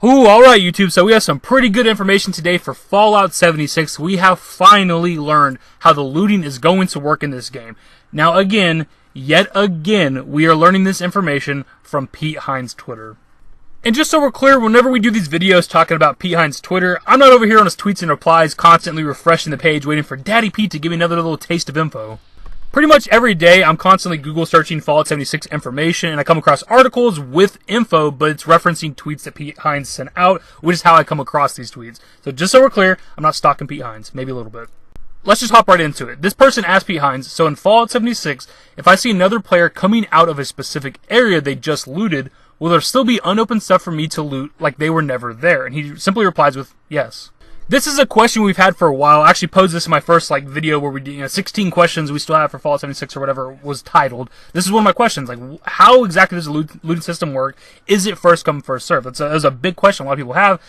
Ooh, alright YouTube, so we have some pretty good information today for Fallout 76. We have finally learned how the looting is going to work in this game. Now again, yet again, we are learning this information from Pete Hines' Twitter. And just so we're clear, whenever we do these videos talking about Pete Hines' Twitter, I'm not over here on his tweets and replies constantly refreshing the page waiting for Daddy Pete to give me another little taste of info. Pretty much every day, I'm constantly Google searching Fallout 76 information, and I come across articles with info, but it's referencing tweets that Pete Hines sent out, which is how I come across these tweets. So just so we're clear, I'm not stalking Pete Hines, maybe a little bit. Let's just hop right into it. This person asked Pete Hines, so in Fallout 76, if I see another player coming out of a specific area they just looted, will there still be unopened stuff for me to loot like they were never there? And he simply replies with, yes. This is a question we've had for a while. I actually posed this in my first video where we did 16 questions we still have for Fallout 76 or whatever it was titled. This is one of my questions. How exactly does the looting system work? Is it first come, first serve? That's a big question a lot of people have.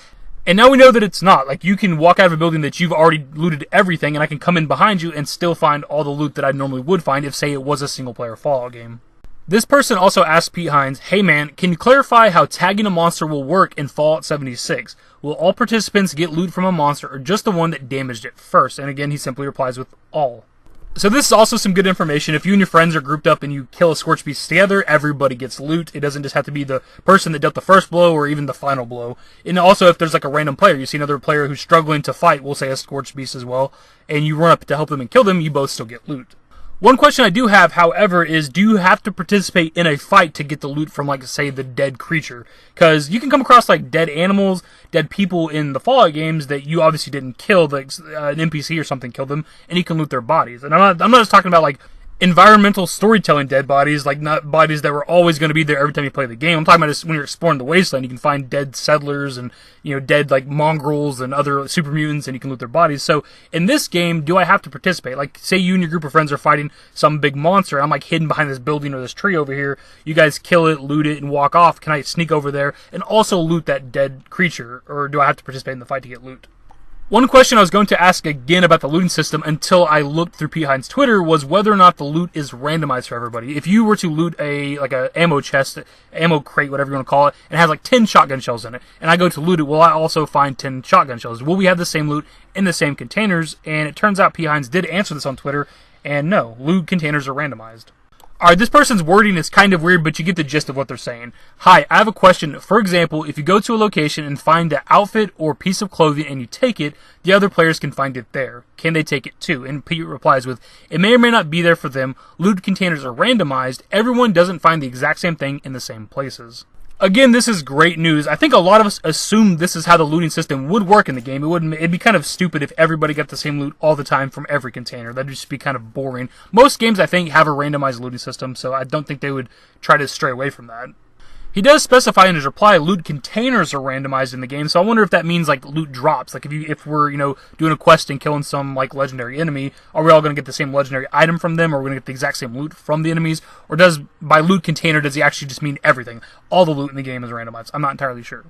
And now we know that it's not. You can walk out of a building that you've already looted everything, and I can come in behind you and still find all the loot that I normally would find if, say, it was a single-player Fallout game. This person also asked Pete Hines, hey man, can you clarify how tagging a monster will work in Fallout 76? Will all participants get loot from a monster or just the one that damaged it first? And again, he simply replies with all. So this is also some good information. If you and your friends are grouped up and you kill a Scorched Beast together, everybody gets loot. It doesn't just have to be the person that dealt the first blow or even the final blow. And also, if there's a random player, you see another player who's struggling to fight, we'll say a Scorched Beast as well, and you run up to help them and kill them, you both still get loot. One question I do have, however, is do you have to participate in a fight to get the loot from, say, the dead creature? Because you can come across, dead animals, dead people in the Fallout games that you obviously didn't kill, an NPC or something killed them, and you can loot their bodies. And I'm not just talking about, environmental storytelling dead bodies, not bodies that were always going to be there every time you play the game. I'm talking about just when you're exploring the wasteland, you can find dead settlers and, dead, mongrels and other super mutants, and you can loot their bodies. So, in this game, do I have to participate? Say you and your group of friends are fighting some big monster, I'm, hidden behind this building or this tree over here, you guys kill it, loot it, and walk off. Can I sneak over there and also loot that dead creature, or do I have to participate in the fight to get loot? One question I was going to ask again about the looting system until I looked through Pete Hines' Twitter was whether or not the loot is randomized for everybody. If you were to loot a ammo chest, ammo crate, whatever you want to call it, and it has 10 shotgun shells in it, and I go to loot it, will I also find 10 shotgun shells? Will we have the same loot in the same containers? And it turns out Pete Hines did answer this on Twitter, and no, loot containers are randomized. Alright, this person's wording is kind of weird, but you get the gist of what they're saying. Hi, I have a question. For example, if you go to a location and find an outfit or piece of clothing and you take it, the other players can find it there. Can they take it too? And Pete replies with, it may or may not be there for them. Loot containers are randomized. Everyone doesn't find the exact same thing in the same places. Again, this is great news. I think a lot of us assumed this is how the looting system would work in the game. It'd be kind of stupid if everybody got the same loot all the time from every container. That'd just be kind of boring. Most games, I think, have a randomized looting system, so I don't think they would try to stray away from that. He does specify in his reply loot containers are randomized in the game, so I wonder if that means loot drops. If we're doing a quest and killing some legendary enemy, are we all going to get the same legendary item from them, or are we going to get the exact same loot from the enemies? Or by loot container does he actually just mean everything? All the loot in the game is randomized. I'm not entirely sure.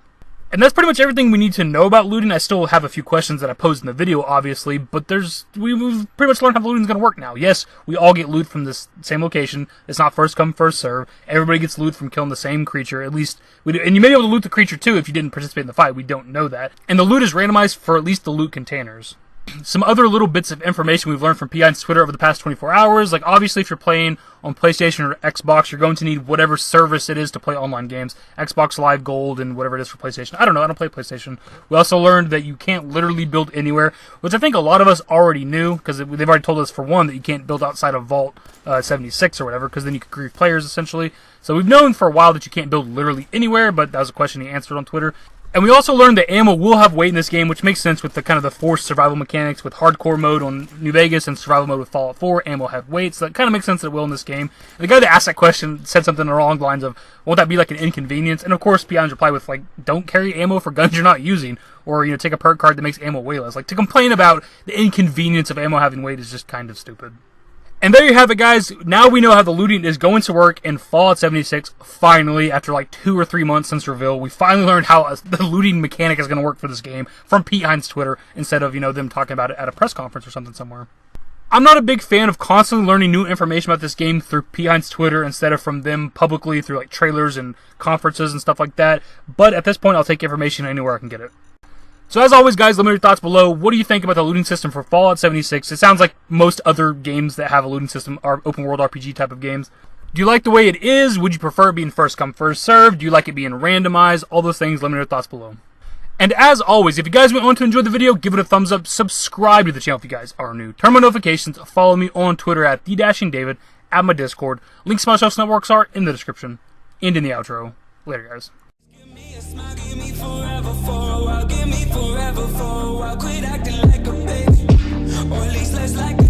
And that's pretty much everything we need to know about looting. I still have a few questions that I posed in the video, obviously, but we've pretty much learned how the looting is going to work now. Yes, we all get loot from this same location. It's not first come, first serve. Everybody gets loot from killing the same creature, at least we do. And you may be able to loot the creature too if you didn't participate in the fight. We don't know that. And the loot is randomized for at least the loot containers. Some other little bits of information we've learned from Pete Hines' Twitter over the past 24 hours. Obviously, if you're playing on PlayStation or Xbox, you're going to need whatever service it is to play online games. Xbox Live Gold and whatever it is for PlayStation. I don't know. I don't play PlayStation. We also learned that you can't literally build anywhere, which I think a lot of us already knew, because they've already told us, for one, that you can't build outside of Vault 76 or whatever, because then you could grief players, essentially. So we've known for a while that you can't build literally anywhere, but that was a question he answered on Twitter. And we also learned that ammo will have weight in this game, which makes sense with the forced survival mechanics with hardcore mode on New Vegas and survival mode with Fallout 4. Ammo have weight, so that kind of makes sense that it will in this game. And the guy that asked that question said something along the lines of, won't that be an inconvenience? And of course, Pete Hines replied with, don't carry ammo for guns you're not using, or, take a perk card that makes ammo weightless. To complain about the inconvenience of ammo having weight is just kind of stupid. And there you have it, guys. Now we know how the looting is going to work in Fallout 76. Finally, after 2 or 3 months since reveal, we finally learned how the looting mechanic is going to work for this game from Pete Hines' Twitter, instead of, them talking about it at a press conference or something somewhere. I'm not a big fan of constantly learning new information about this game through P-Heinz Twitter instead of from them publicly through like trailers and conferences and stuff like that. But at this point, I'll take information anywhere I can get it. So as always, guys, let me know your thoughts below. What do you think about the looting system for Fallout 76? It sounds like most other games that have a looting system are open world RPG type of games. Do you like the way it is? Would you prefer it being first come, first served? Do you like it being randomized? All those things, let me know your thoughts below. And as always, if you guys want to enjoy the video, give it a thumbs up, subscribe to the channel if you guys are new, turn on notifications, follow me on Twitter at TheDashingDavid, at my Discord. Links to my social networks are in the description and in the outro. Later, guys. Give me forever for a while, give me forever for a while. Quit acting like a baby, or at least less like a